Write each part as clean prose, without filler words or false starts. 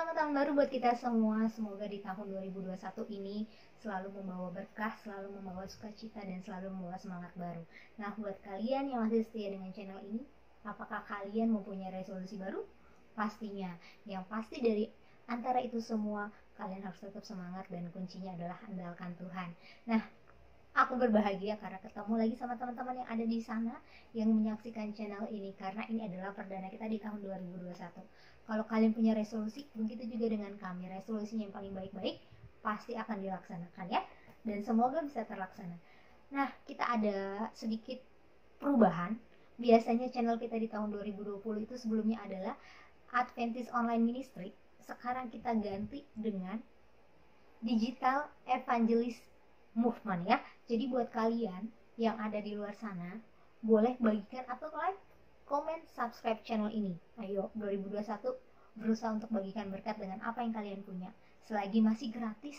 Selamat tahun baru buat kita semua. Semoga di tahun 2021 ini selalu membawa berkah, selalu membawa sukacita, dan selalu membawa semangat baru. Nah, buat kalian yang masih setia dengan channel ini, apakah kalian mempunyai resolusi baru? Pastinya. Yang pasti dari antara itu semua, kalian harus tetap semangat dan kuncinya adalah andalkan Tuhan. Nah, aku berbahagia karena ketemu lagi sama teman-teman yang ada di sana yang menyaksikan channel ini, karena ini adalah perdana kita di tahun 2021. Kalau kalian punya resolusi, begitu juga dengan kami. Resolusinya yang paling baik-baik pasti akan dilaksanakan ya, dan semoga bisa terlaksana. Nah, kita ada sedikit perubahan. Biasanya channel kita di tahun 2020 itu sebelumnya adalah Adventist Online Ministry. Sekarang kita ganti dengan Digital Evangelist Movement ya. Jadi buat kalian yang ada di luar sana, boleh bagikan atau like, komen, subscribe channel ini. Ayo 2021 berusaha untuk bagikan berkat dengan apa yang kalian punya. Selagi masih gratis,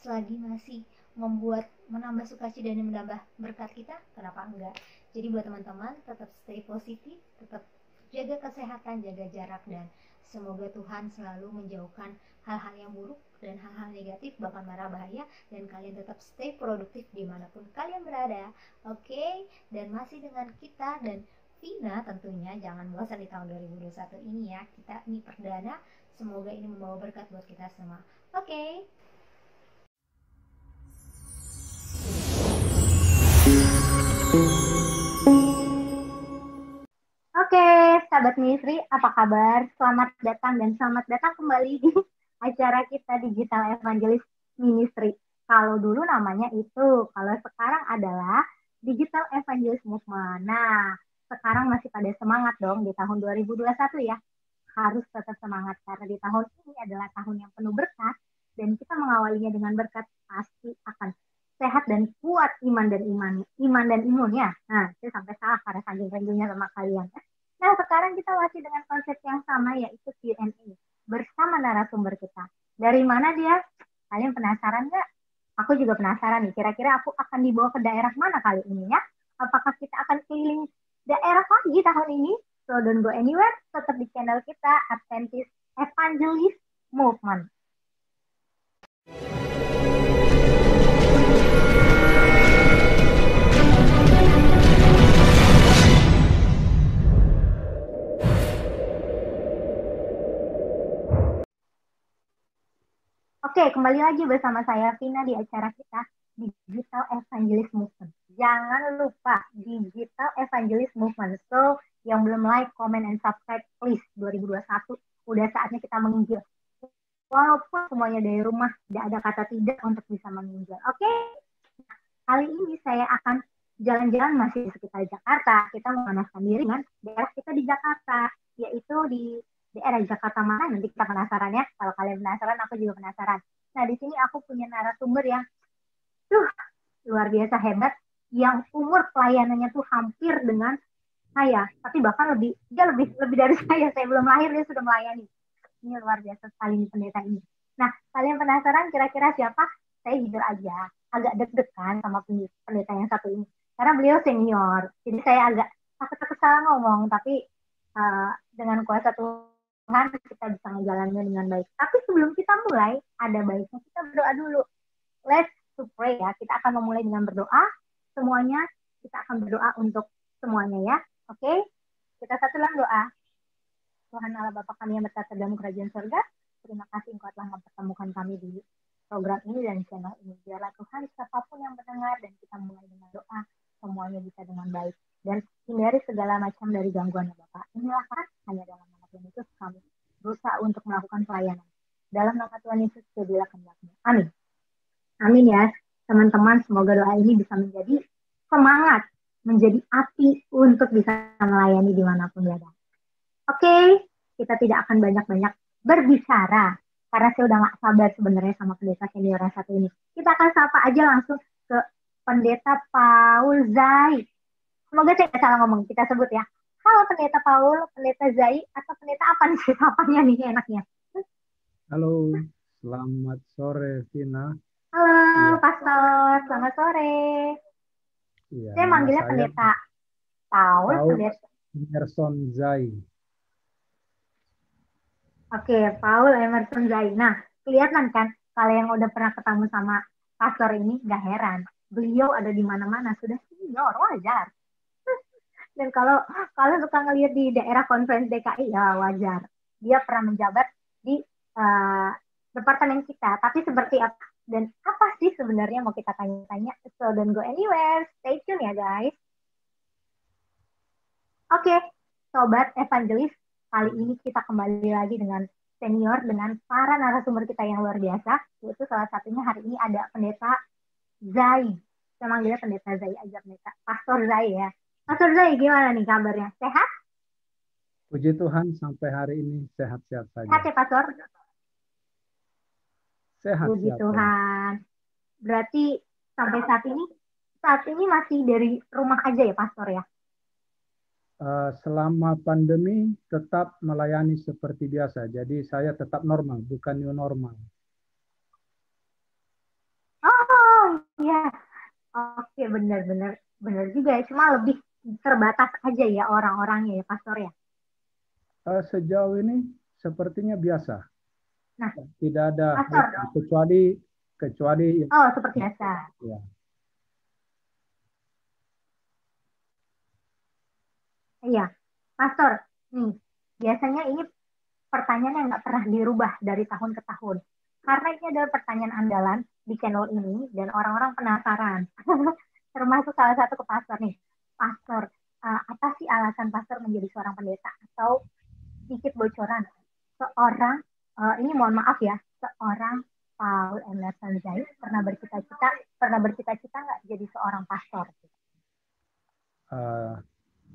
selagi masih menambah sukacita dan menambah berkat kita, kenapa enggak? Jadi buat teman-teman tetap stay positif, tetap jaga kesehatan, jaga jarak, dan semoga Tuhan selalu menjauhkan hal-hal yang buruk dan hal-hal negatif, bahkan marah bahaya, dan kalian tetap stay produktif dimanapun kalian berada. Oke, dan masih dengan kita dan Vina tentunya. Jangan bosan di tahun 2021 ini ya. Kita ini perdana, semoga ini membawa berkat buat kita semua. Oke. Oke, sahabat Ministry, apa kabar? Selamat datang dan selamat datang kembali di acara kita Digital Evangelist Ministry. Kalau dulu namanya itu, kalau sekarang adalah Digital Evangelist Movement. Nah, sekarang masih pada semangat dong di tahun 2021 ya. Harus tetap semangat karena di tahun ini adalah tahun yang penuh berkat dan kita mengawalinya dengan berkat pasti akan sehat dan kuat iman dan imunnya. Nah, saya sampai salah karena saking rindunya sama kalian. Nah, sekarang kita masih dengan konsep yang sama, yaitu Q&A bersama narasumber kita. Dari mana dia? Kalian penasaran nggak? Aku juga penasaran nih, kira-kira aku akan dibawa ke daerah mana kali ini ya? Apakah kita akan keliling daerah lagi tahun ini? So, don't go anywhere, tetap di channel kita, Adventist Evangelist Movement. Oke, kembali lagi bersama saya Vina di acara kita Digital Evangelist Movement. Jangan lupa Digital Evangelist Movement. So, yang belum like, comment, and subscribe, please 2021 udah saatnya kita menginjil. Walaupun semuanya dari rumah, tidak ada kata tidak untuk bisa menginjil. Oke, kali ini saya akan jalan-jalan masih di sekitar Jakarta. Kita memanaskan diri dengan daerah kita di Jakarta, yaitu di daerah Jakarta mana, nanti kita penasaran ya. Kalau kalian penasaran, aku juga penasaran. Nah, di sini aku punya narasumber yang luar biasa hebat, yang umur pelayanannya tuh hampir dengan saya, tapi bahkan dia lebih dari saya belum lahir dia sudah melayani. Ini luar biasa sekali nih pendeta ini. Nah, kalian penasaran kira-kira siapa? Saya jujur aja, agak deg-degan sama pendeta yang satu ini. Karena beliau senior, jadi saya agak takut salah ngomong, tapi dengan kuasa Tuhan kita bisa menjalannya dengan baik. Tapi sebelum kita mulai, ada baiknya kita berdoa dulu. Let's to pray ya. Kita akan memulai dengan berdoa. Semuanya kita akan berdoa untuk semuanya ya. Oke? Kita satu dalam doa. Tuhan Allah Bapa kami yang berkata dalam kerajaan surga, terima kasih Engkau telah mempertemukan kami di program ini dan channel ini. Biarlah Tuhan siapapun yang mendengar dan kita mulai dengan doa, semuanya bisa dengan baik. Dan hindari segala macam dari gangguan ya Bapak. Inilah kan hanya dalam nama Tuhan Yesus kami berusaha untuk melakukan pelayanan. Dalam nama Tuhan Yesus, jadilah kehendakmu. Amin. Amin ya, teman-teman. Semoga doa ini bisa menjadi semangat, menjadi api untuk bisa melayani dimanapun berada. Oke, kita tidak akan banyak-banyak berbicara, karena saya udah gak sabar sebenarnya sama pendeta senior yang satu ini. Kita akan sapa aja langsung ke pendeta Paul Zai. Semoga saya gak salah ngomong, kita sebut ya. Halo pendeta Paul, pendeta Zai, atau pendeta apa nih sapanya nih enaknya? Halo, selamat sore Vina. Halo Pastor, selamat sore. Ya, Saya manggilnya pendeta Paul, pendeta Emerson Zai. Oke, Paul Emerson Zai. Nah, kelihatan kan kalau yang udah pernah ketemu sama pastor ini, gak heran. Beliau ada di mana-mana, sudah senior, wajar. Dan kalau kalau suka ngelihat di daerah konferensi DKI, ya wajar. Dia pernah menjabat di uh, departemen kita. Tapi seperti apa dan apa sih sebenarnya mau kita tanya-tanya? So don't go anywhere. Stay tune ya guys. Oke, sobat evangelis, kali ini kita kembali lagi dengan senior dengan para narasumber kita yang luar biasa. Yaitu salah satunya hari ini ada Pendeta Zai. Saya manggilnya Pendeta Zai aja, Pendeta. Pastor Zai ya. Pastor Zai, gimana nih kabarnya? Sehat? Puji Tuhan sampai hari ini sehat-sehat saja. Sehat ya, Pastor? Puji Sehat-sehat saja. Tuhan. Berarti sampai saat ini masih dari rumah aja ya, Pastor ya? Selama pandemi tetap melayani seperti biasa. Jadi saya tetap normal, bukan new normal. Oh, iya. Oke, benar-benar benar juga ya. Cuma lebih terbatas aja ya orang-orangnya ya, Pastor ya. Sejauh ini sepertinya biasa. Nah, Tidak ada Pastor. kecuali Oh, seperti biasa. ya. Iya, Pastor. Nih, biasanya ini pertanyaan yang nggak pernah dirubah dari tahun ke tahun. Karena ini adalah pertanyaan andalan di channel ini dan orang-orang penasaran. Termasuk salah satu ke Pastor nih. Pastor, apa sih alasan Pastor menjadi seorang pendeta? Atau sedikit bocoran, seorang, ini mohon maaf ya, seorang Paul Emerson Zai pernah bercita-cita nggak jadi seorang pastor? Uh,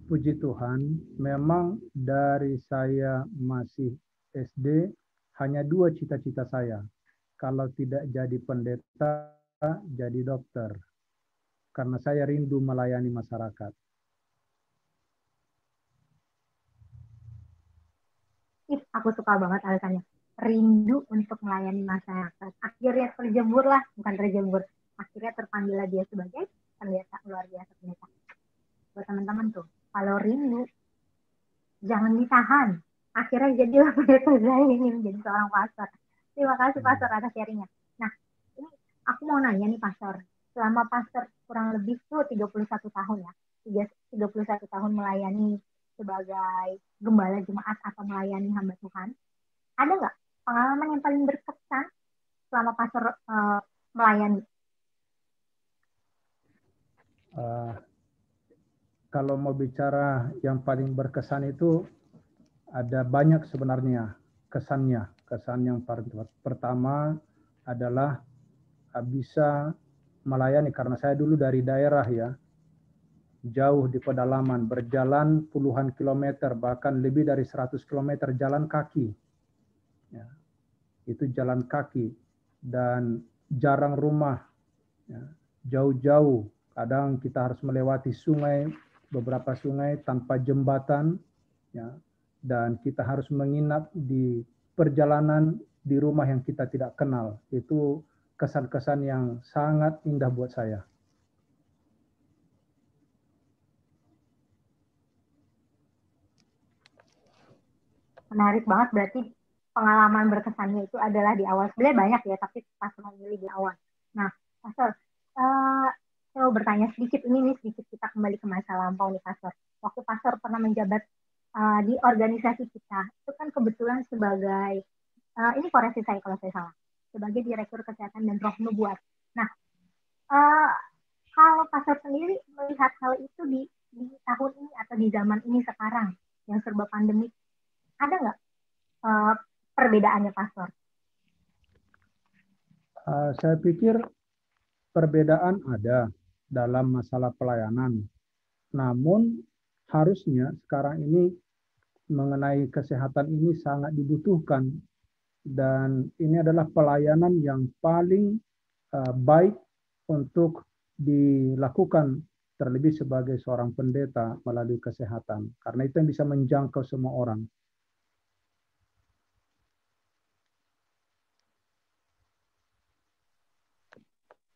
Puji Tuhan, memang dari saya masih SD hanya dua cita-cita saya. Kalau tidak jadi pendeta, jadi dokter. Karena saya rindu melayani masyarakat. Aku suka banget alasannya. Rindu untuk melayani masyarakat. Akhirnya terjebur lah, bukan terjebur. Akhirnya terpanggil dia sebagai pendeta, luar biasa pendeta. Buat teman-teman tuh, kalau rindu, jangan ditahan. Akhirnya jadilah pendeta Zai ini menjadi seorang pastor. Terima kasih Pastor atas sharingnya. Nah, ini aku mau nanya nih Pastor. Selama Pastor kurang lebih tuh 31 tahun ya. 31 tahun melayani sebagai gembala jemaat atau melayani hamba Tuhan. Ada nggak pengalaman yang paling berkesan selama Pastor melayani? Kalau mau bicara yang paling berkesan itu ada banyak sebenarnya kesannya. Kesan yang pertama adalah bisa melayani karena saya dulu dari daerah ya, jauh di pedalaman, berjalan puluhan kilometer, bahkan lebih dari 100 kilometer jalan kaki. Ya, itu jalan kaki dan jarang rumah. Ya, jauh-jauh, kadang kita harus melewati sungai, beberapa sungai tanpa jembatan, ya, dan kita harus menginap di perjalanan di rumah yang kita tidak kenal. Itu kesan-kesan yang sangat indah buat saya. Menarik banget, berarti pengalaman berkesannya itu adalah di awal. Sebenarnya banyak ya, tapi pas memilih di awal. Nah, Pastor, saya mau bertanya sedikit, ini nih sedikit kita kembali ke masa lampau nih Pastor. Waktu Pastor pernah menjabat di organisasi kita, itu kan kebetulan sebagai, ini koreksi saya kalau saya salah, sebagai Direktur Kesehatan dan Roh Nubuat. Nah, uh, kalau Pastor sendiri melihat hal itu di tahun ini atau di zaman ini sekarang, yang serba pandemi, ada nggak perbedaannya Pastor? Saya pikir perbedaan ada dalam masalah pelayanan. Namun harusnya sekarang ini mengenai kesehatan ini sangat dibutuhkan dan ini adalah pelayanan yang paling baik untuk dilakukan terlebih sebagai seorang pendeta melalui kesehatan karena itu yang bisa menjangkau semua orang.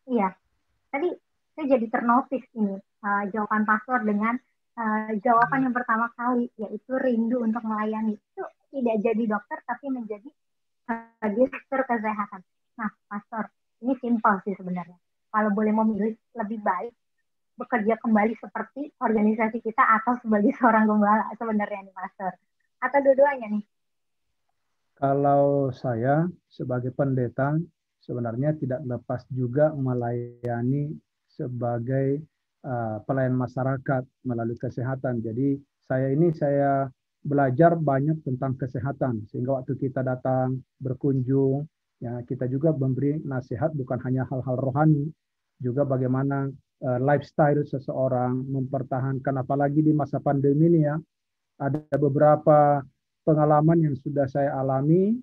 Iya, tadi saya jadi ternotis ini jawaban Pastor dengan jawaban yang pertama kali, yaitu rindu untuk melayani. Itu tidak jadi dokter, tapi menjadi gestur kesehatan. Nah, Pastor, ini simpel sih sebenarnya. Kalau boleh memilih, lebih baik bekerja kembali seperti organisasi kita atau sebagai seorang gembala sebenarnya nih, Pastor. Atau dua-duanya nih? Kalau saya sebagai pendeta sebenarnya tidak lepas juga melayani sebagai pelayan masyarakat melalui kesehatan. Jadi saya belajar banyak tentang kesehatan sehingga waktu kita datang berkunjung ya kita juga memberi nasihat bukan hanya hal-hal rohani, juga bagaimana lifestyle seseorang mempertahankan apalagi di masa pandemi ini ya. Ada beberapa pengalaman yang sudah saya alami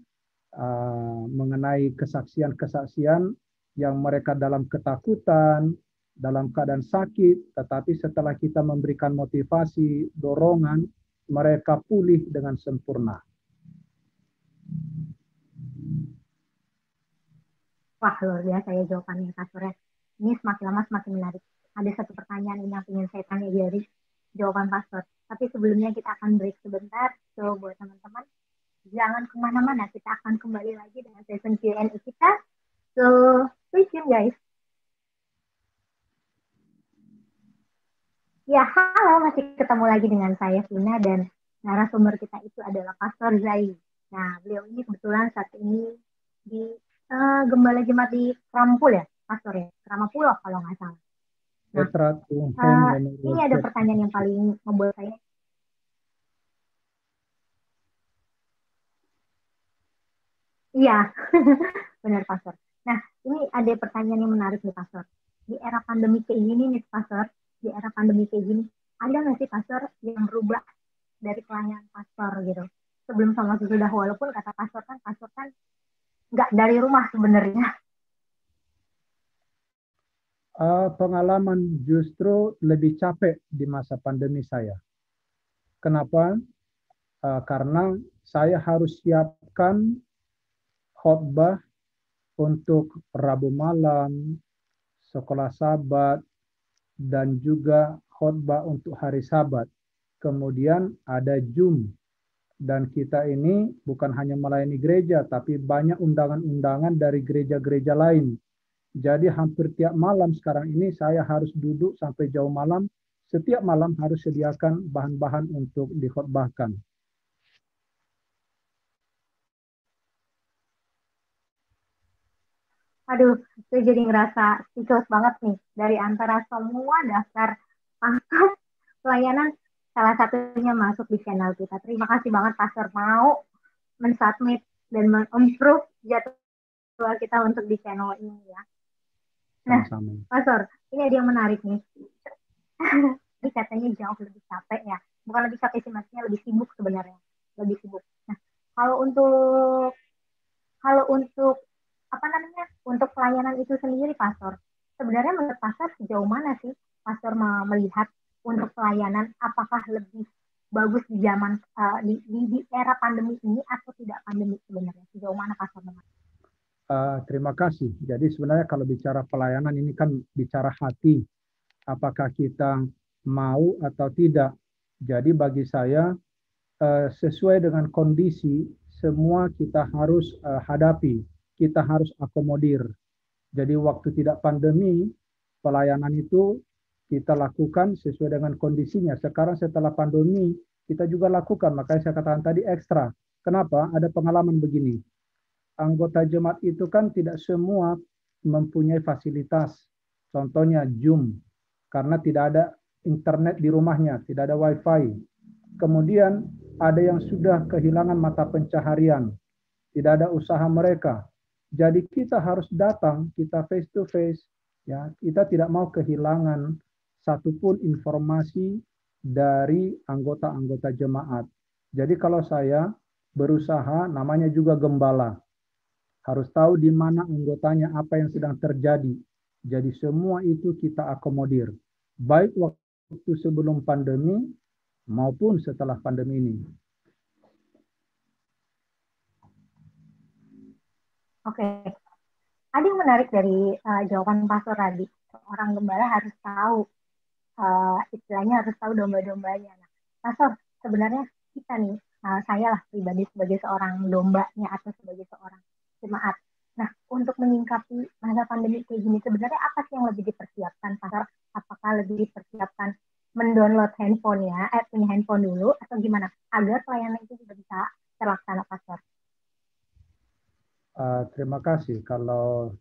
mengenai kesaksian-kesaksian yang mereka dalam ketakutan, dalam keadaan sakit, tetapi setelah kita memberikan motivasi, dorongan, mereka pulih dengan sempurna. Wah, luar biasa ya jawabannya, Pastor. Ini semakin lama semakin menarik. Ada satu pertanyaan ini yang ingin saya tanya dari jawaban Pastor. Tapi sebelumnya kita akan break sebentar. So, buat teman-teman, jangan kemana-mana. Kita akan kembali lagi dengan session Q&A kita. So, stay tune guys. Ya, halo. Masih ketemu lagi dengan saya, Vina. Dan narasumber kita itu adalah Pastor Zai. Nah, beliau ini kebetulan saat ini di Gembala Jemaat di Krampul ya, Pastor ya? Kramapulo kalau nggak salah. Nah, ini ada pertanyaan yang paling membuat saya. Iya, benar Pastor. Nah, ini ada pertanyaan yang menarik nih Pastor. Di era pandemi kayak gini nih Pastor, di era pandemi kayak gini, ada nggak sih Pastor yang berubah dari pelayanan Pastor gitu? Sebelum sama sesudah, walaupun kata Pastor kan nggak dari rumah sebenarnya. Pengalaman justru lebih capek di masa pandemi saya. Kenapa? Karena saya harus siapkan khotbah untuk Rabu malam, sekolah Sabat, dan juga khotbah untuk hari Sabat. Kemudian ada Zoom. Dan kita ini bukan hanya melayani gereja, tapi banyak undangan-undangan dari gereja-gereja lain. Jadi hampir tiap malam sekarang ini saya harus duduk sampai jauh malam. Setiap malam harus sediakan bahan-bahan untuk dikhotbahkan. Aduh, saya jadi ngerasa speechless banget nih. Dari antara semua daftar pastor pelayanan, salah satunya masuk di channel kita. Terima kasih banget Pastor mau mensubmit dan mengimprove jadwal kita untuk di channel ini ya. Nah, Pastor, ini ada yang menarik nih. Ini katanya jauh lebih capek ya. Bukan lebih capek sih, maksudnya lebih sibuk sebenarnya. Lebih sibuk. Nah, kalau untuk untuk pelayanan itu sendiri, Pastor, sebenarnya menurut Pastor sejauh mana sih Pastor melihat untuk pelayanan, apakah lebih bagus di zaman di era pandemi ini atau tidak pandemi sebenarnya? Sejauh mana Pastor? Terima kasih. Jadi sebenarnya kalau bicara pelayanan ini kan bicara hati. Apakah kita mau atau tidak. Jadi bagi saya sesuai dengan kondisi semua kita harus hadapi. Kita harus akomodir. Jadi waktu tidak pandemi, pelayanan itu kita lakukan sesuai dengan kondisinya. Sekarang setelah pandemi, kita juga lakukan. Makanya saya katakan tadi ekstra. Kenapa? Ada pengalaman begini. Anggota jemaat itu kan tidak semua mempunyai fasilitas. Contohnya Zoom, karena tidak ada internet di rumahnya, tidak ada wifi. Kemudian ada yang sudah kehilangan mata pencaharian, tidak ada usaha mereka. Jadi kita harus datang, kita face to face, ya. Kita tidak mau kehilangan satupun informasi dari anggota-anggota jemaat. Jadi kalau saya berusaha, namanya juga gembala, harus tahu di mana anggotanya, apa yang sedang terjadi. Jadi semua itu kita akomodir, baik waktu sebelum pandemi maupun setelah pandemi ini. Oke, ada yang menarik dari jawaban Pastor tadi. Orang gembala harus tahu istilahnya harus tahu domba-dombanya. Nah, Pastor, sebenarnya kita nih, saya lah pribadi sebagai seorang dombanya atau sebagai seorang jemaat. Nah, untuk menyingkapi masa pandemi kayak gini, sebenarnya apa sih yang lebih dipersiapkan, Pastor? Apakah lebih dipersiapkan mendownload handphonenya, punya handphone dulu, atau gimana? Agar pelayanan itu juga bisa terlaksana, Pastor. Terima kasih. Kalau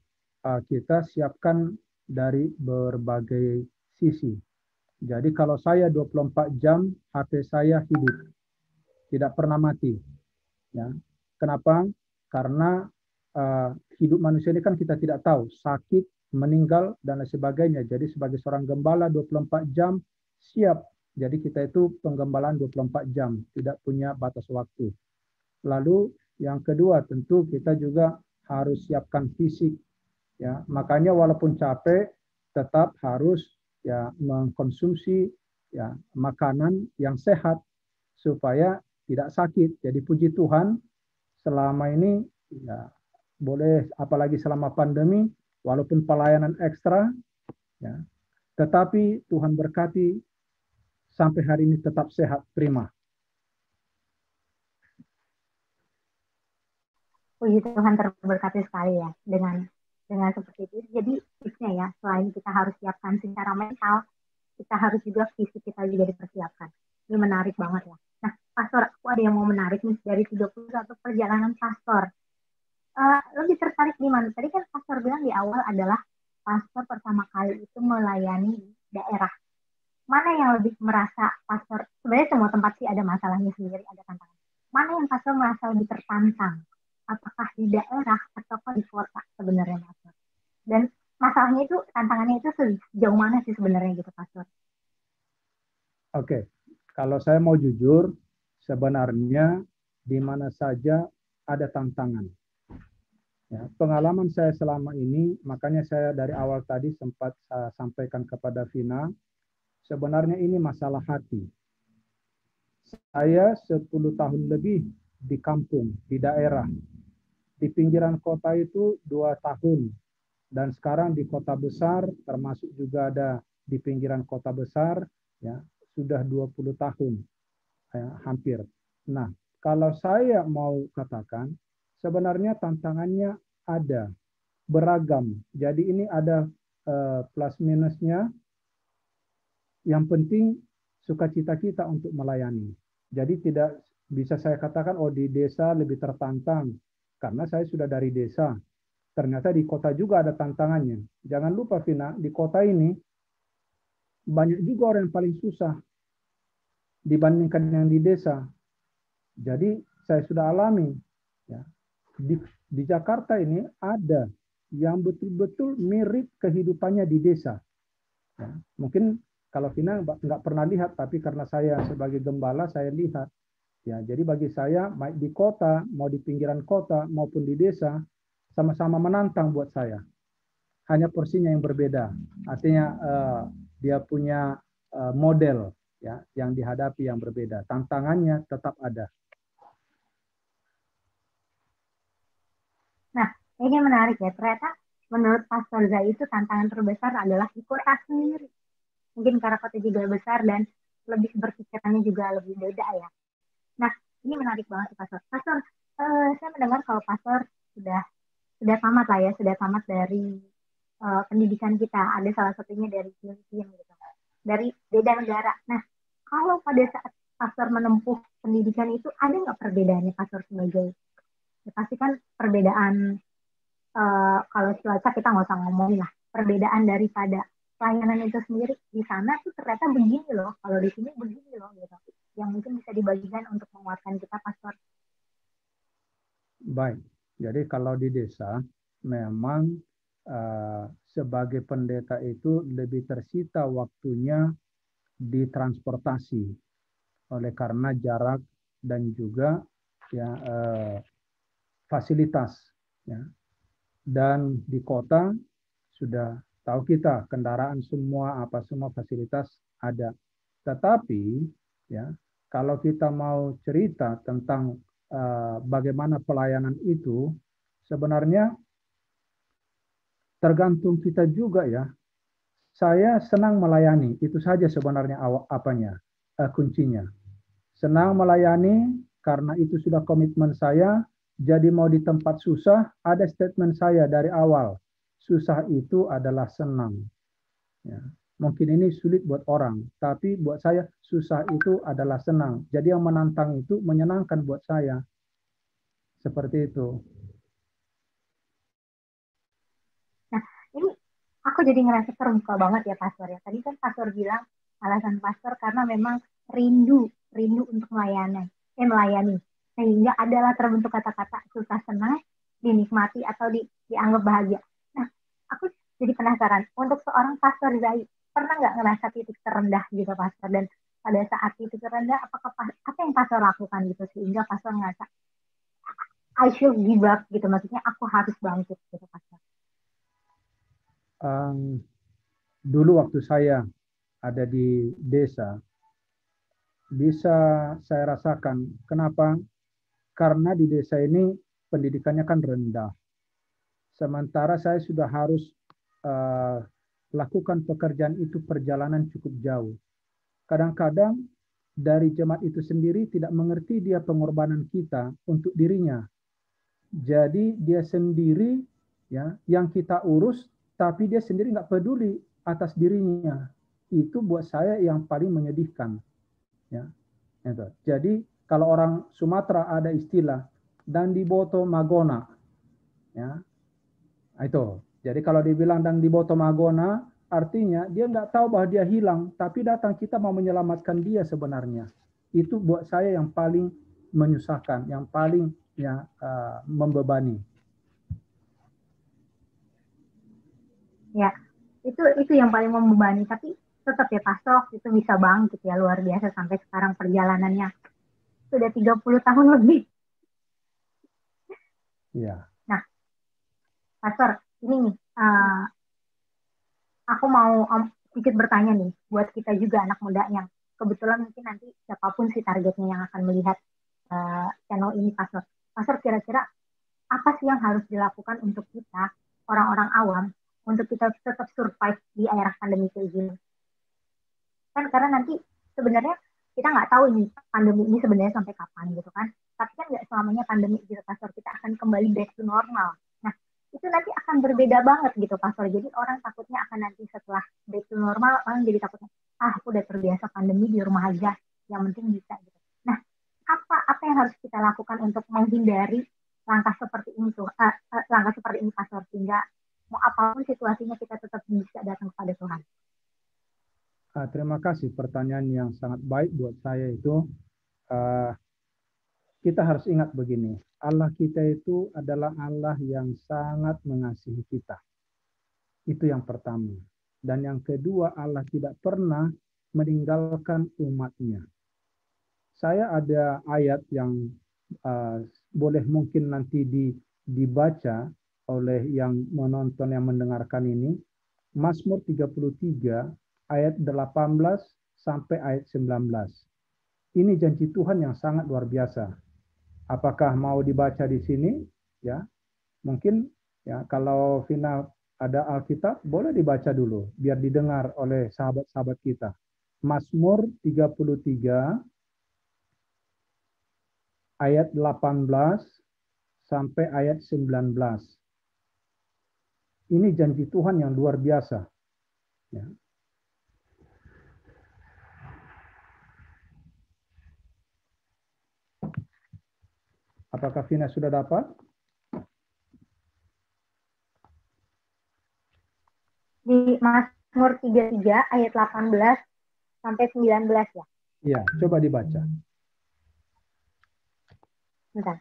kita siapkan dari berbagai sisi. Jadi kalau saya 24 jam, HP saya hidup. Tidak pernah mati. Ya. Kenapa? Karena hidup manusia ini kan kita tidak tahu. Sakit, meninggal, dan lain sebagainya. Jadi sebagai seorang gembala 24 jam siap. Jadi kita itu penggembalaan 24 jam. Tidak punya batas waktu. Lalu yang kedua tentu kita juga harus siapkan fisik. Ya, makanya walaupun capek tetap harus ya mengkonsumsi ya makanan yang sehat supaya tidak sakit. Jadi puji Tuhan selama ini ya boleh apalagi selama pandemi walaupun pelayanan ekstra ya tetapi Tuhan berkati sampai hari ini tetap sehat prima. Puji Tuhan terberkati sekali ya dengan seperti itu. Jadi tipsnya ya, selain kita harus siapkan secara mental, kita harus juga fisik kita juga dipersiapkan. Ini menarik banget ya. Nah, Pastor, aku ada yang mau menarik nih dari 31 perjalanan Pastor. Lebih tertarik di mana? Tadi kan Pastor bilang di awal adalah Pastor pertama kali itu melayani di daerah. Mana yang lebih merasa Pastor, sebenarnya semua tempat sih ada masalahnya sendiri, ada tantangan. Mana yang Pastor merasa lebih tertantang? Apakah di daerah ataukah di kota sebenarnya, Pastor? Dan masalahnya itu, tantangannya itu sejauh mana sih sebenarnya gitu, Pastor? Oke, kalau saya mau jujur, sebenarnya di mana saja ada tantangan. Ya, pengalaman saya selama ini, makanya saya dari awal tadi sempat sampaikan kepada Vina, sebenarnya ini masalah hati. Saya 10 tahun lebih di kampung, di daerah. Di pinggiran kota itu 2 tahun. Dan sekarang di kota besar, termasuk juga ada di pinggiran kota besar, ya sudah 20 tahun, ya, hampir. Nah, kalau saya mau katakan, sebenarnya tantangannya ada, beragam. Jadi ini ada plus minusnya. Yang penting sukacita kita untuk melayani. Jadi tidak bisa saya katakan, oh di desa lebih tertantang. Karena saya sudah dari desa. Ternyata di kota juga ada tantangannya. Jangan lupa, Vina, di kota ini banyak juga orang yang paling susah dibandingkan yang di desa. Jadi saya sudah alami. Ya. Di Jakarta ini ada yang betul-betul mirip kehidupannya di desa. Ya. Mungkin kalau Vina nggak pernah lihat, tapi karena saya sebagai gembala, saya lihat. Ya, jadi bagi saya, baik di kota, mau di pinggiran kota, maupun di desa, sama-sama menantang buat saya. Hanya porsinya yang berbeda. Artinya dia punya model ya yang dihadapi yang berbeda. Tantangannya tetap ada. Nah, ini menarik ya. Ternyata menurut Pastor Zai itu tantangan terbesar adalah di kota sendiri. Mungkin karena kota juga besar dan lebih berpikirannya juga lebih beda ya. Nah, ini menarik banget Pastor. Pastor, saya mendengar kalau Pastor sudah tamat lah ya, sudah tamat dari pendidikan kita. Ada salah satunya dari Filipina gitu. Dari beda negara. Nah, kalau pada saat Pastor menempuh pendidikan itu, ada nggak perbedaannya Pastor sebagai? Ya, pasti kan perbedaan, kalau cuaca kita nggak usah ngomongin lah. Perbedaan daripada pelayanan itu sendiri di sana tuh ternyata begini loh, kalau di sini begini loh gitu. Yang mungkin bisa dibagikan untuk menguatkan kita, Pastor. Baik, jadi kalau di desa memang sebagai pendeta itu lebih tersita waktunya di transportasi oleh karena jarak dan juga ya fasilitas. Ya. Dan di kota sudah tahu kita kendaraan semua semua fasilitas ada. Tetapi ya kalau kita mau cerita tentang bagaimana pelayanan itu sebenarnya tergantung kita juga ya. Saya senang melayani, itu saja sebenarnya kuncinya. Senang melayani karena itu sudah komitmen saya. Jadi mau di tempat susah, ada statement saya dari awal. Susah itu adalah senang. Ya. Mungkin ini sulit buat orang, tapi buat saya susah itu adalah senang. Jadi yang menantang itu menyenangkan buat saya. Seperti itu. Nah, ini aku jadi ngerasa terbuka banget ya Pastor ya. Tadi kan Pastor bilang alasan Pastor karena memang rindu untuk melayani. Sehingga adalah terbentuk kata-kata susah senang, dinikmati atau dianggap bahagia. Nah, aku jadi penasaran, untuk seorang Pastor Zai, pernah nggak ngerasa titik terendah gitu Pastor? Dan pada saat titik terendah, apa yang Pastor lakukan gitu sehingga Pastor ngerasa I should give up gitu, maksudnya aku harus bangkit gitu Pastor? Dulu waktu saya ada di desa, bisa saya rasakan. Kenapa? Karena di desa ini pendidikannya kan rendah. Sementara saya sudah harus lakukan pekerjaan itu perjalanan cukup jauh. Kadang-kadang dari jemaat itu sendiri tidak mengerti dia pengorbanan kita untuk dirinya. Jadi dia sendiri ya yang kita urus, tapi dia sendiri nggak peduli atas dirinya. Itu buat saya yang paling menyedihkan. Ya, itu. Jadi kalau orang Sumatera ada istilah dan diboto magona, ya itu. Jadi kalau dibilang dan diboto magona, artinya dia nggak tahu bahwa dia hilang, tapi datang kita mau menyelamatkan dia sebenarnya. Itu buat saya yang paling menyusahkan, yang paling ya membebani. Ya, itu yang paling membebani. Tapi tetap ya Pastor itu bisa bangkit ya, luar biasa sampai sekarang perjalanannya sudah 30 tahun lebih. Ya. Nah, Pastor, ini nih, aku mau sedikit bertanya nih buat kita juga anak muda yang kebetulan mungkin nanti siapapun si targetnya yang akan melihat channel ini Pastor. Pastor kira-kira apa sih yang harus dilakukan untuk kita orang-orang awam untuk kita tetap survive di era pandemi kayak gini? Kan karena nanti sebenarnya kita nggak tahu ini pandemi ini sebenarnya sampai kapan gitu kan. Tapi kan nggak selamanya pandemi gitu Pastor, kita akan kembali back to normal. Nah, itu nanti akan berbeda banget gitu Pastor. Jadi orang takutnya akan nanti setelah back to normal, orang jadi takutnya, aku udah terbiasa pandemi di rumah aja, yang penting bisa gitu. Nah, apa yang harus kita lakukan untuk menghindari langkah seperti ini tuh, langkah seperti ini Pastor, sehingga mau apapun situasinya kita tetap bisa datang kepada Tuhan. Terima kasih, pertanyaan yang sangat baik buat saya itu. Kita harus ingat begini, Allah kita itu adalah Allah yang sangat mengasihi kita. Itu yang pertama. Dan yang kedua, Allah tidak pernah meninggalkan umatnya. Saya ada ayat yang boleh mungkin nanti dibaca oleh yang menonton, yang mendengarkan ini. Mazmur 33 ayat 18 sampai ayat 19. Ini janji Tuhan yang sangat luar biasa. Apakah mau dibaca di sini? Ya, mungkin ya kalau Vina ada Alkitab boleh dibaca dulu biar didengar oleh sahabat-sahabat kita. Mazmur 33 ayat 18 sampai ayat 19. Ini janji Tuhan yang luar biasa. Ya. Apakah Vina sudah dapat? Di Mazmur 33 ayat 18 sampai 19 ya? Iya, coba dibaca. Bentar.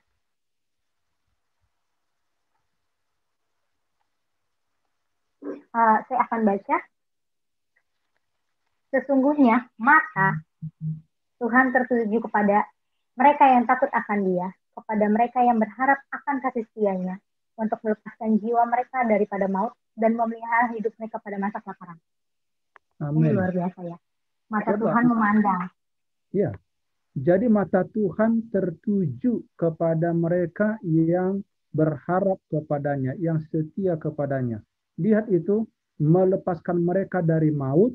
Saya akan baca. Sesungguhnya mata Tuhan tertuju kepada mereka yang takut akan Dia, kepada mereka yang berharap akan kasih setianya, untuk melepaskan jiwa mereka daripada maut dan memelihara hidup mereka pada masa kelaparan. Ini luar biasa ya. Mata Tuhan memandang. Ya, jadi mata Tuhan tertuju kepada mereka yang berharap kepadanya, yang setia kepadanya. Lihat itu, melepaskan mereka dari maut,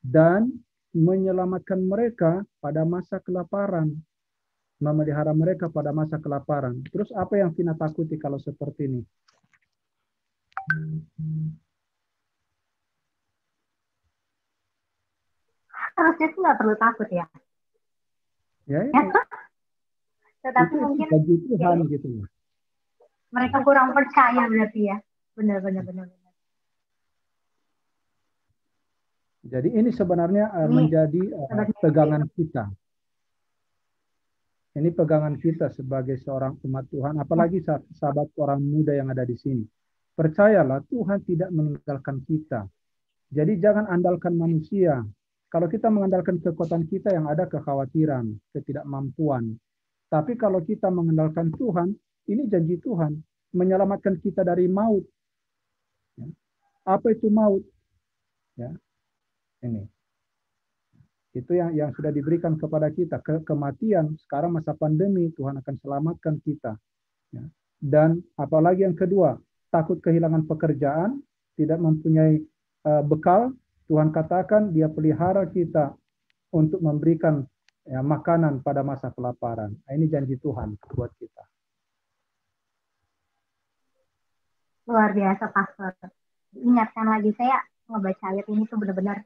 dan menyelamatkan mereka pada masa kelaparan. Memelihara mereka pada masa kelaparan. Terus apa yang Vina takuti kalau seperti ini? Harusnya sih nggak perlu takut ya. Ya, Tetapi itu mungkin bagi Tuhan ya, gitu. mereka kurang percaya berarti ya. Benar. Jadi ini sebenarnya Ini menjadi sobat pegangan kita. Ini pegangan kita sebagai seorang umat Tuhan, apalagi sahabat orang muda yang ada di sini. Percayalah, Tuhan tidak meninggalkan kita. Jadi jangan andalkan manusia. Kalau kita mengandalkan kekuatan kita, yang ada kekhawatiran, ketidakmampuan. Tapi kalau kita mengandalkan Tuhan, ini janji Tuhan, menyelamatkan kita dari maut. Ya. Apa itu maut? Ya. Ini. Itu yang sudah diberikan kepada kita. Kematian, sekarang masa pandemi, Tuhan akan selamatkan kita. Ya. Dan apalagi yang kedua, takut kehilangan pekerjaan, tidak mempunyai bekal, Tuhan katakan dia pelihara kita untuk memberikan makanan pada masa kelaparan. Ini janji Tuhan buat kita. luar biasa, Pastor. Ingatkan lagi, saya ngebaca ayat ini tuh benar-benar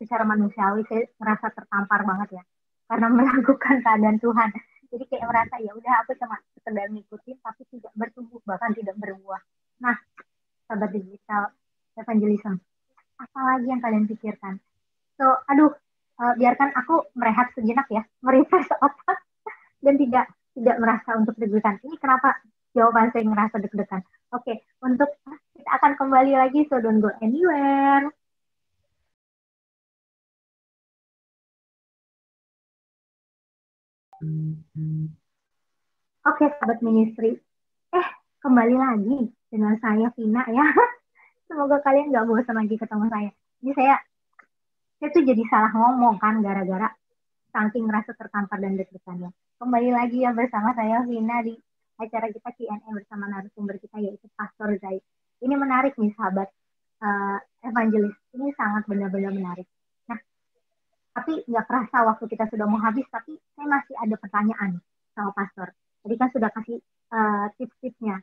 secara manusiawi saya merasa tertampar banget ya, karena meragukan keadaan Tuhan. Jadi kayak merasa ya udah aku cuma sekedar ngikutin tapi tidak bertumbuh, bahkan tidak berbuah. Nah, sahabat digital evangelism, apa lagi yang kalian pikirkan? So, biarkan aku merehat sejenak ya, merefresh otak dan tidak merasa untuk deg-degan. Ini kenapa jawaban saya ngerasa deg-degan? Oke, untuk kita akan kembali lagi, so don't go anywhere. Oke, sahabat ministry. Kembali lagi dengan saya, Vina ya. Semoga kalian nggak bosan lagi ketemu saya. Ini saya tuh jadi salah ngomong kan, gara-gara saking ngerasa tertampar dan deg-degannya. Kembali lagi ya bersama saya, Vina, di acara kita Q&A bersama narasumber kita, yaitu Pastor Zai. Ini menarik nih, sahabat evangelis. Ini sangat benar-benar menarik. Nah, tapi nggak kerasa waktu kita sudah mau habis, tapi saya masih ada pertanyaan sama Pastor. Tadi kan sudah kasih tips-tipsnya.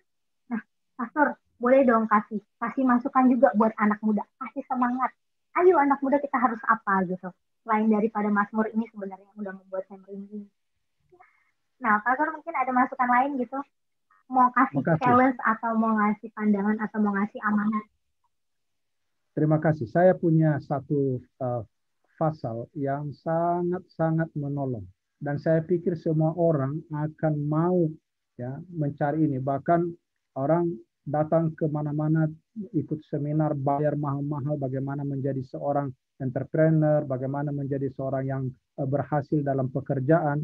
Nah, Pastor, boleh dong kasih masukan juga buat anak muda, kasih semangat. Ayo anak muda, kita harus apa gitu. Selain daripada Mazmur ini sebenarnya udah membuat saya merinding. Nah, Pastor mungkin ada masukan lain gitu, mau kasih challenge atau mau ngasih pandangan atau mau ngasih amanat. Terima kasih. Saya punya satu pasal yang sangat-sangat menolong. Dan saya pikir semua orang akan mau ya mencari ini. Bahkan orang datang ke mana-mana ikut seminar, bayar mahal-mahal bagaimana menjadi seorang entrepreneur, bagaimana menjadi seorang yang berhasil dalam pekerjaan.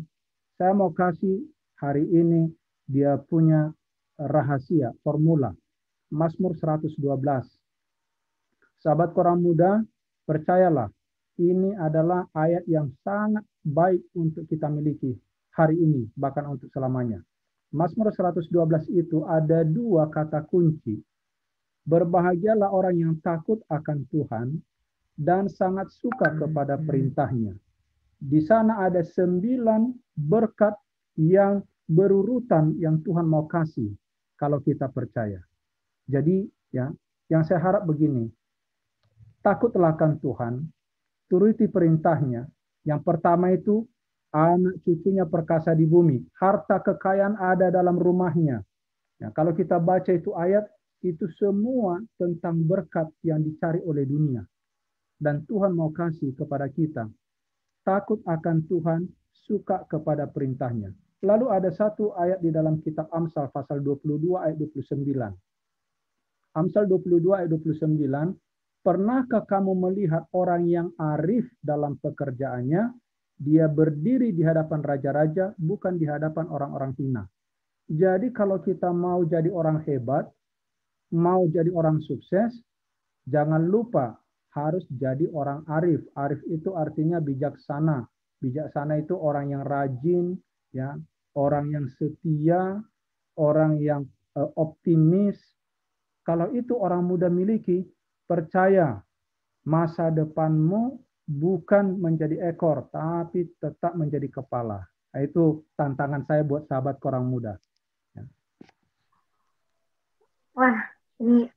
Saya mau kasih hari ini dia punya rahasia, formula. Mazmur 112. Sahabat orang muda, percayalah, ini adalah ayat yang sangat baik untuk kita miliki hari ini, bahkan untuk selamanya. Mazmur 112 itu ada dua kata kunci. Berbahagialah orang yang takut akan Tuhan dan sangat suka kepada perintahnya. Di sana ada 9 berkat yang berurutan yang Tuhan mau kasih kalau kita percaya. Jadi ya, yang saya harap begini, takutlah akan Tuhan, turuti perintahnya. Yang pertama itu, anak cucunya perkasa di bumi. Harta kekayaan ada dalam rumahnya. Ya, kalau kita baca itu ayat, itu semua tentang berkat yang dicari oleh dunia. Dan Tuhan mau kasih kepada kita. Takut akan Tuhan, suka kepada perintahnya. Lalu ada satu ayat di dalam kitab Amsal, pasal 22 ayat 29. Amsal 22 ayat 29, pernahkah kamu melihat orang yang arif dalam pekerjaannya? Dia berdiri di hadapan raja-raja, bukan di hadapan orang-orang hina. Jadi kalau kita mau jadi orang hebat, mau jadi orang sukses, jangan lupa harus jadi orang arif. Arif itu artinya bijaksana. Bijaksana itu orang yang rajin, ya, orang yang setia, orang yang optimis. Kalau itu orang muda miliki, percaya masa depanmu bukan menjadi ekor, tapi tetap menjadi kepala. Nah, itu tantangan saya buat sahabat orang muda. Wah, ini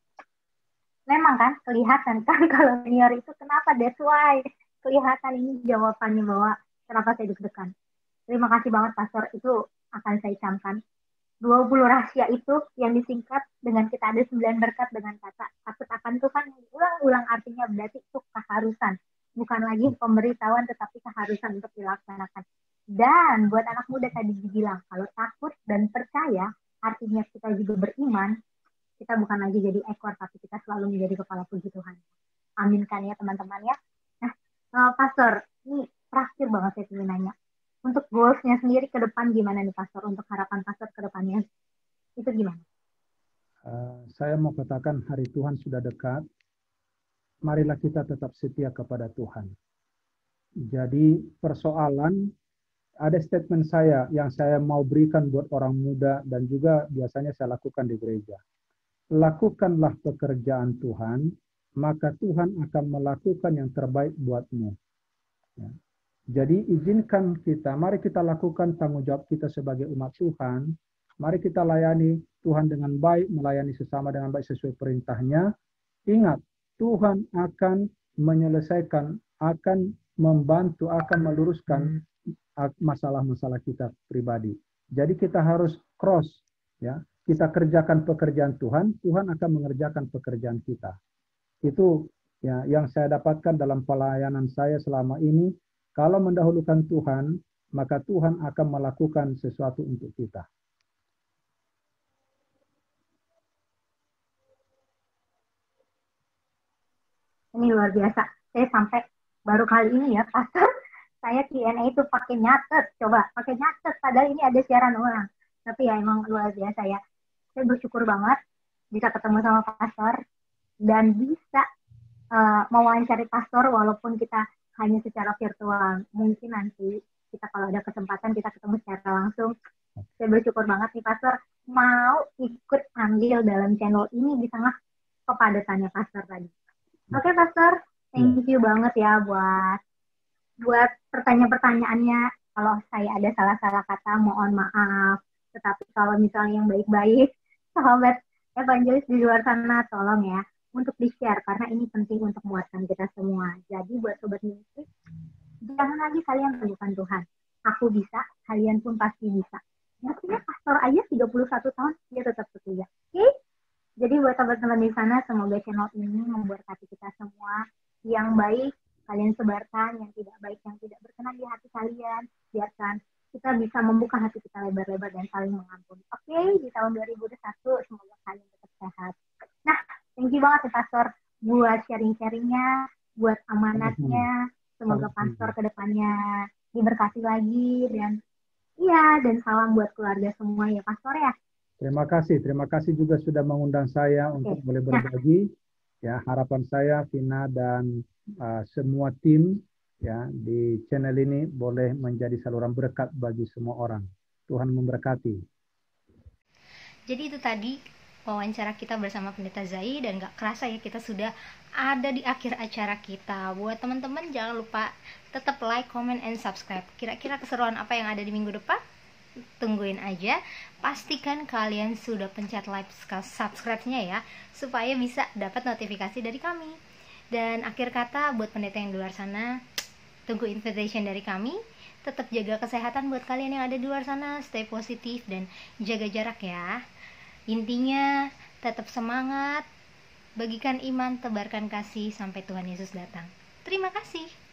memang kan kelihatan kan kalau senior itu kenapa, that's why kelihatan ini jawabannya bahwa kenapa saya deg-degan. Terima kasih banget Pastor, itu akan saya camkan. 20 rahasia itu yang disingkat dengan kita ada 9 berkat dengan kata takut akan Tuhan, ulang-ulang artinya berarti itu keharusan, bukan lagi pemberitahuan tetapi keharusan untuk dilaksanakan. Dan buat anak muda tadi dibilang kalau takut dan percaya artinya kita juga beriman, kita bukan lagi jadi ekor tapi kita selalu menjadi kepala, puji Tuhan. Aminkan ya teman-teman ya. Nah, Pastor, ini terakhir banget saya ingin nanya. Untuk goals-nya sendiri ke depan gimana nih Pastor? Untuk harapan Pastor ke depannya itu gimana? Saya mau katakan hari Tuhan sudah dekat. Marilah kita tetap setia kepada Tuhan. Jadi persoalan, ada statement saya yang saya mau berikan buat orang muda dan juga biasanya saya lakukan di gereja. Lakukanlah pekerjaan Tuhan, maka Tuhan akan melakukan yang terbaik buatmu. Ya. Jadi izinkan kita, mari kita lakukan tanggung jawab kita sebagai umat Tuhan. Mari kita layani Tuhan dengan baik, melayani sesama dengan baik sesuai perintahnya. Ingat, Tuhan akan menyelesaikan, akan membantu, akan meluruskan masalah-masalah kita pribadi. Jadi kita harus cross, ya. Kita kerjakan pekerjaan Tuhan, Tuhan akan mengerjakan pekerjaan kita. Itu ya yang saya dapatkan dalam pelayanan saya selama ini. Kalau mendahulukan Tuhan, maka Tuhan akan melakukan sesuatu untuk kita. Ini luar biasa. Saya sampai baru kali ini ya, Pastor, saya Q&A itu pakai nyatet. Coba, pakai nyatet. Padahal ini ada siaran ulang. Tapi ya emang luar biasa ya. Saya bersyukur banget bisa ketemu sama Pastor dan bisa mewawancari Pastor walaupun kita hanya secara virtual. Mungkin nanti kita kalau ada kesempatan kita ketemu secara langsung. Saya bersyukur banget nih Pastor mau ikut andil dalam channel ini di tengah kepadatannya Pastor tadi. Oke Pastor, thank you banget ya buat pertanyaan-pertanyaannya. Kalau saya ada salah-salah kata mohon maaf. Tetapi kalau misalnya yang baik-baik, sahabat evangelis di luar sana tolong ya untuk di-share karena ini penting untuk muatan kita semua. Jadi buat sobat ministry, jangan lagi kalian ragukan Tuhan. Aku bisa, kalian pun pasti bisa. Maksudnya Pastor aja 31 tahun, dia tetap setia. Oke? Jadi buat teman-teman di sana, semoga channel ini memberkati kita semua. Yang baik, kalian sebarkan. Yang tidak baik, yang tidak berkenan di hati kalian, biarkan kita bisa membuka hati kita lebar-lebar dan saling mengampuni. Oke? Di tahun 2021, semoga kalian tetap sehat. Nah, thank you banget ya Pastor buat sharing-sharingnya, buat amanatnya. Semoga Pastor kedepannya diberkati lagi dan salam buat keluarga semua ya Pastor ya. Terima kasih juga sudah mengundang saya untuk boleh berbagi. Ya, harapan saya Vina dan semua tim ya di channel ini boleh menjadi saluran berkat bagi semua orang. Tuhan memberkati. Jadi itu tadi wawancara kita bersama Pendeta Zai dan gak kerasa ya kita sudah ada di akhir acara kita. Buat teman-teman jangan lupa tetap like, comment, and subscribe. Kira-kira keseruan apa yang ada di minggu depan? Tungguin aja. Pastikan kalian sudah pencet like subscribe-nya ya supaya bisa dapat notifikasi dari kami. Dan akhir kata buat pendeta yang di luar sana, tunggu invitation dari kami. Tetap jaga kesehatan buat kalian yang ada di luar sana, stay positif dan jaga jarak ya. Intinya tetap semangat, bagikan iman, tebarkan kasih sampai Tuhan Yesus datang. Terima kasih.